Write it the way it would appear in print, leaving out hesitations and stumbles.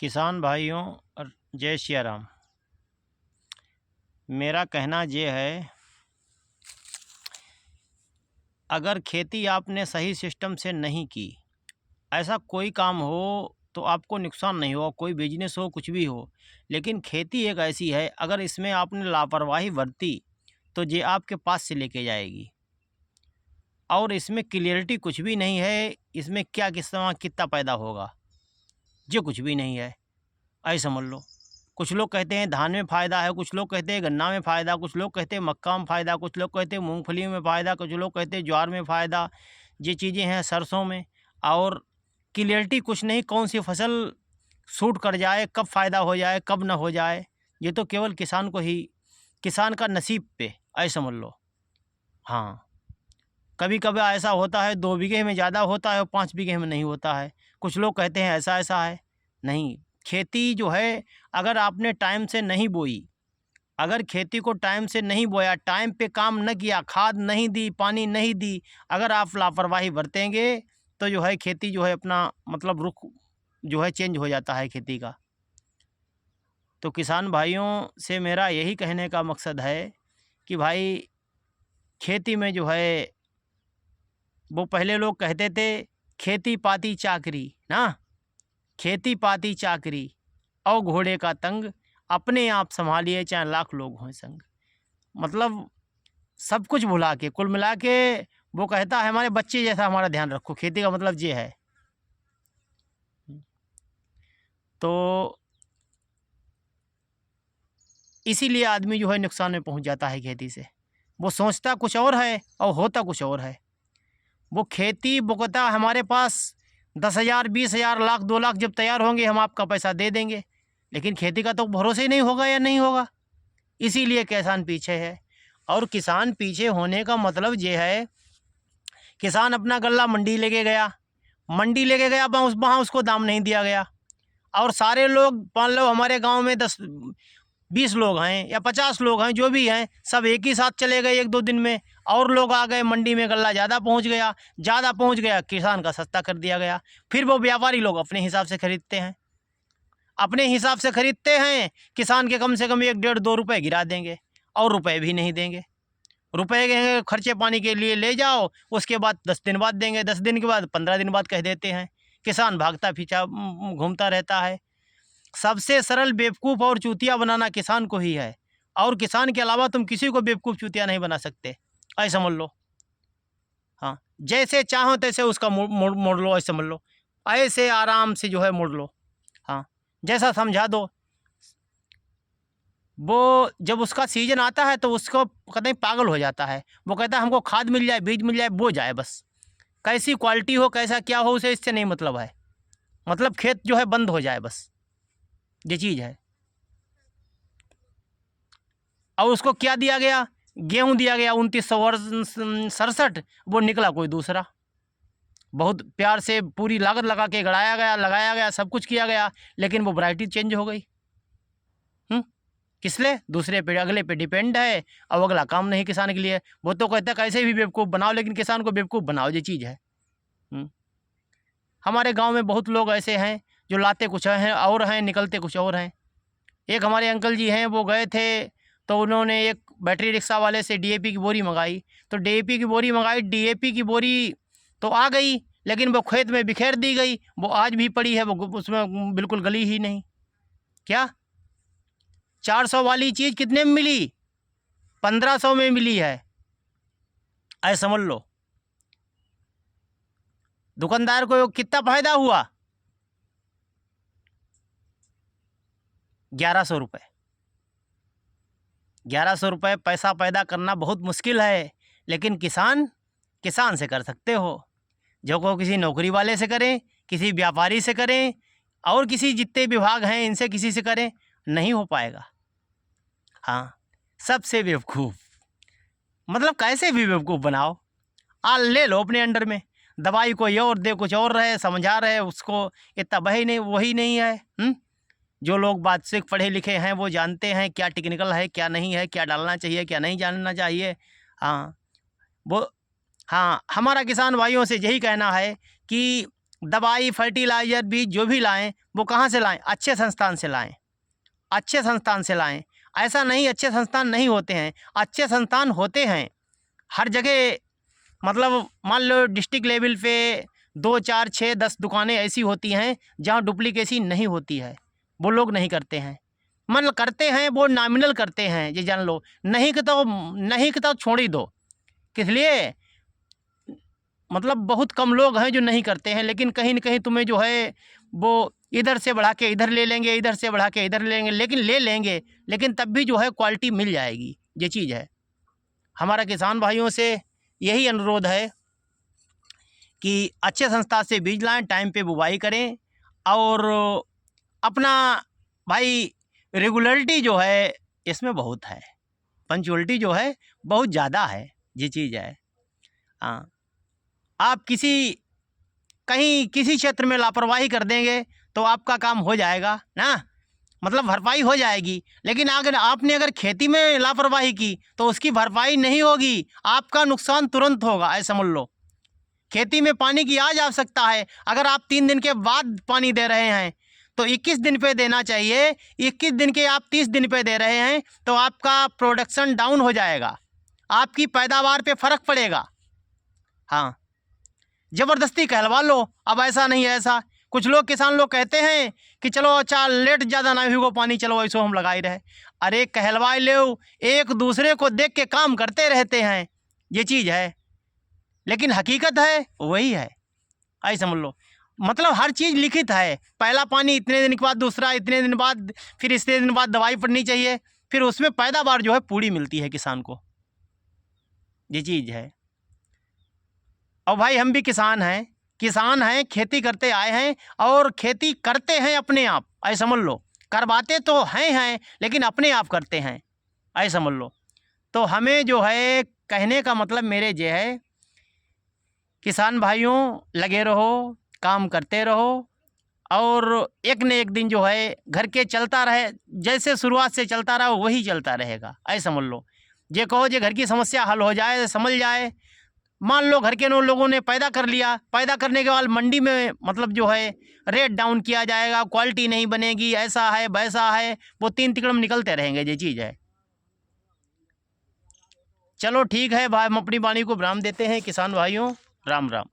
किसान भाइयों और जय सिया राम। मेरा कहना ये है, अगर खेती आपने सही सिस्टम से नहीं की, ऐसा कोई काम हो तो आपको नुकसान नहीं हो, कोई बिजनेस हो, कुछ भी हो, लेकिन खेती एक ऐसी है, अगर इसमें आपने लापरवाही बरती तो ये आपके पास से लेके जाएगी। और इसमें क्लियरिटी कुछ भी नहीं है, इसमें क्या कितना पैदा होगा, ये कुछ भी नहीं है। ऐसे समझ लो, कुछ लोग कहते हैं धान में फ़ायदा है, कुछ लोग कहते हैं गन्ना में फ़ायदा, कुछ लोग कहते हैं मक्का में फ़ायदा, कुछ लोग कहते हैं मूंगफली में फ़ायदा, कुछ लोग कहते हैं ज्वार में फ़ायदा। ये चीज़ें हैं सरसों में, और क्लियरिटी कुछ नहीं, कौन सी फसल सूट कर जाए, कब फ़ायदा हो जाए, कब ना हो जाए, ये तो केवल किसान को ही, किसान का नसीब पे, ऐसे समझ लो। हाँ, कभी कभी ऐसा होता है 2 बीघे में ज़्यादा होता है और 5 बीघे में नहीं होता है। कुछ लोग कहते हैं ऐसा ऐसा है, नहीं। खेती जो है, अगर आपने टाइम से नहीं बोई, अगर खेती को टाइम से नहीं बोया, टाइम पे काम न किया, खाद नहीं दी, पानी नहीं दी, अगर आप लापरवाही बरतेंगे तो जो है खेती जो है अपना मतलब रुख जो है चेंज हो जाता है खेती का। तो किसान भाइयों से मेरा यही कहने का मकसद है कि भाई खेती में जो है, वो पहले लोग कहते थे खेती पाती चाकरी ना, खेती पाती चाकरी और घोड़े का तंग, अपने आप संभालिए चाहे लाख लोग हों संग। मतलब सब कुछ भुला के, कुल मिला के वो कहता है हमारे बच्चे जैसा हमारा ध्यान रखो। खेती का मतलब ये है। तो इसीलिए आदमी जो है नुकसान में पहुंच जाता है खेती से। वो सोचता कुछ और है और होता कुछ और है। वो खेती बोकता हमारे पास 10,000, 20,000, लाख, 2 लाख जब तैयार होंगे हम आपका पैसा दे देंगे, लेकिन खेती का तो भरोसे ही नहीं होगा या नहीं होगा। इसीलिए किसान पीछे है। और किसान पीछे होने का मतलब ये है, किसान अपना गल्ला मंडी लेके गया, वहाँ उसको दाम नहीं दिया गया, और सारे लोग, मान लो हमारे गांव में 10-20 लोग हैं या 50 लोग हैं, जो भी हैं, सब एक ही साथ चले गए 1-2 दिन में, और लोग आ गए, मंडी में गल्ला ज़्यादा पहुंच गया, किसान का सस्ता कर दिया गया। फिर वो व्यापारी लोग अपने हिसाब से खरीदते हैं, किसान के कम से कम 1-1.5-2 रुपये गिरा देंगे, और रुपए भी नहीं देंगे। रुपए के खर्चे पानी के लिए ले जाओ, उसके बाद 10 दिन बाद देंगे, 10 दिन के बाद 15 दिन बाद कह देते हैं। किसान भागता पीछा घूमता रहता है। सबसे सरल बेवकूफ़ और चूतिया बनाना किसान को ही है, और किसान के अलावा तुम किसी को बेवकूफ़ चूतिया नहीं बना सकते, ऐसे समझ लो। हाँ, जैसे चाहो तैसे उसका मोड़ लो, ऐसे समझ लो, ऐसे आराम से जो है मोड़ लो। हाँ, जैसा समझा दो। वो जब उसका सीजन आता है तो उसको कहते हैं पागल हो जाता है। वो कहता है हमको खाद मिल जाए, बीज मिल जाए, बो जाए बस। कैसी क्वालिटी हो, कैसा क्या हो, उसे इससे नहीं मतलब है। मतलब खेत जो है बंद हो जाए बस, ये चीज़ है। और उसको क्या दिया गया, गेहूं दिया गया 2967, वो निकला कोई दूसरा। बहुत प्यार से पूरी लागत लगा के लगाया गया, सब कुछ किया गया, लेकिन वो वैरायटी चेंज हो गई। किसलिए? दूसरे पे, अगले पे डिपेंड है, और अगला काम नहीं किसान के लिए। वो तो कहता है कैसे भी बेवकूफ़ बनाओ, लेकिन किसान को बेवकूफ़ बनाओ, ये चीज़ है। हमारे गांव में बहुत लोग ऐसे हैं जो लाते कुछ हैं और हैं, निकलते कुछ और हैं। एक हमारे अंकल जी हैं, वो गए थे तो उन्होंने एक बैटरी रिक्शा वाले से डीएपी की बोरी मंगाई, तो डीएपी की बोरी तो आ गई, लेकिन वो खेत में बिखेर दी गई। वो आज भी पड़ी है, वो उसमें बिल्कुल गली ही नहीं। क्या 400 वाली चीज़ कितने में मिली? 1500 में मिली है, ऐसे समझ लो। दुकानदार को कितना फायदा हुआ? 1100 रुपये। 1100 रुपये पैसा पैदा करना बहुत मुश्किल है, लेकिन किसान से कर सकते हो। जो को किसी नौकरी वाले से करें, किसी व्यापारी से करें, और किसी जितने विभाग हैं इनसे किसी से करें, नहीं हो पाएगा। हाँ, सबसे बेवकूफ़, मतलब कैसे भी बेवकूफ़ बनाओ, ले लो अपने अंडर में। दवाई कोई और दे, कुछ और रहे, समझा रहे उसको, इतना वही नहीं है। जो लोग बात से पढ़े लिखे हैं वो जानते हैं क्या टेक्निकल है, क्या नहीं है, क्या डालना चाहिए, क्या नहीं डालना चाहिए। हाँ, हमारा किसान भाइयों से यही कहना है कि दवाई, फर्टिलाइज़र, बीज जो भी लाएँ वो कहाँ से लाएँ? अच्छे संस्थान से लाएँ, अच्छे संस्थान से लाएँ। ऐसा नहीं अच्छे संस्थान नहीं होते हैं, अच्छे संस्थान होते हैं हर जगह। मतलब मान लो डिस्ट्रिक्ट लेवल पे 2, 4, 6, 10 दुकानें ऐसी होती हैं जहाँ डुप्लीकेसी नहीं होती है, वो लोग नहीं करते हैं। मतलब करते हैं वो नॉमिनल करते हैं, ये जान लो। नहीं कि तो छोड़ ही दो। किस लिए? मतलब बहुत कम लोग हैं जो नहीं करते हैं, लेकिन कहीं न कहीं तुम्हें जो है वो इधर से बढ़ा के इधर ले लेंगे, इधर से बढ़ा के इधर ले लेंगे, लेकिन ले लेंगे, लेकिन तब भी जो है क्वालिटी मिल जाएगी, ये चीज़ है। हमारा किसान भाइयों से यही अनुरोध है कि अच्छे संस्था से बीज लाएँ, टाइम पे बुवाई करें और अपना भाई रेगुलरिटी जो है इसमें बहुत है, पंक्चुअलिटी जो है बहुत ज़्यादा है, ये चीज़ है। हाँ, आप कहीं किसी क्षेत्र में लापरवाही कर देंगे तो आपका काम हो जाएगा ना, मतलब भरपाई हो जाएगी। लेकिन अगर आपने खेती में लापरवाही की तो उसकी भरपाई नहीं होगी, आपका नुकसान तुरंत होगा, ऐसा समझ लो। खेती में पानी की आज आवश्यकता है, अगर आप 3 दिन के बाद पानी दे रहे हैं तो 21 दिन पे देना चाहिए। 21 दिन के आप 30 दिन पे दे रहे हैं तो आपका प्रोडक्शन डाउन हो जाएगा, आपकी पैदावार पे फ़र्क पड़ेगा। हाँ, ज़बरदस्ती कहलवा लो। अब ऐसा नहीं है, ऐसा कुछ लोग किसान लोग कहते हैं कि चलो अच्छा लेट ज़्यादा ना हुई पानी, चलो ऐसो हम लगाई रहे। अरे कहलवा लो, एक दूसरे को देख के काम करते रहते हैं, ये चीज़ है। लेकिन हकीकत है वही है, ऐसे समझ लो। मतलब हर चीज़ लिखित है, पहला पानी इतने दिन के बाद, दूसरा इतने दिन बाद, फिर इतने दिन बाद दवाई पड़नी चाहिए, फिर उसमें पैदावार जो है पूरी मिलती है किसान को, ये चीज़ है। और भाई हम भी किसान हैं, खेती करते आए हैं और खेती करते हैं अपने आप, ऐसे समझ लो। करवाते तो हैं लेकिन अपने आप करते हैं, ऐसे समझ लो। तो हमें जो है कहने का मतलब मेरे ये है, किसान भाइयों लगे रहो, काम करते रहो और एक न एक दिन जो है घर के चलता रहे, जैसे शुरुआत से चलता रहा वही चलता रहेगा, ऐसे समझ लो। ये कहो जे घर की समस्या हल हो जाए, समझ जाए। मान लो घर के लोगों ने पैदा कर लिया, पैदा करने के बाद मंडी में मतलब जो है रेट डाउन किया जाएगा, क्वालिटी नहीं बनेगी, ऐसा है वैसा है, वो 3 तिकड़म निकलते रहेंगे, ये चीज़ है। चलो ठीक है भाई, हम अपनी वाणी को विराम देते हैं किसान भाइयों, राम राम।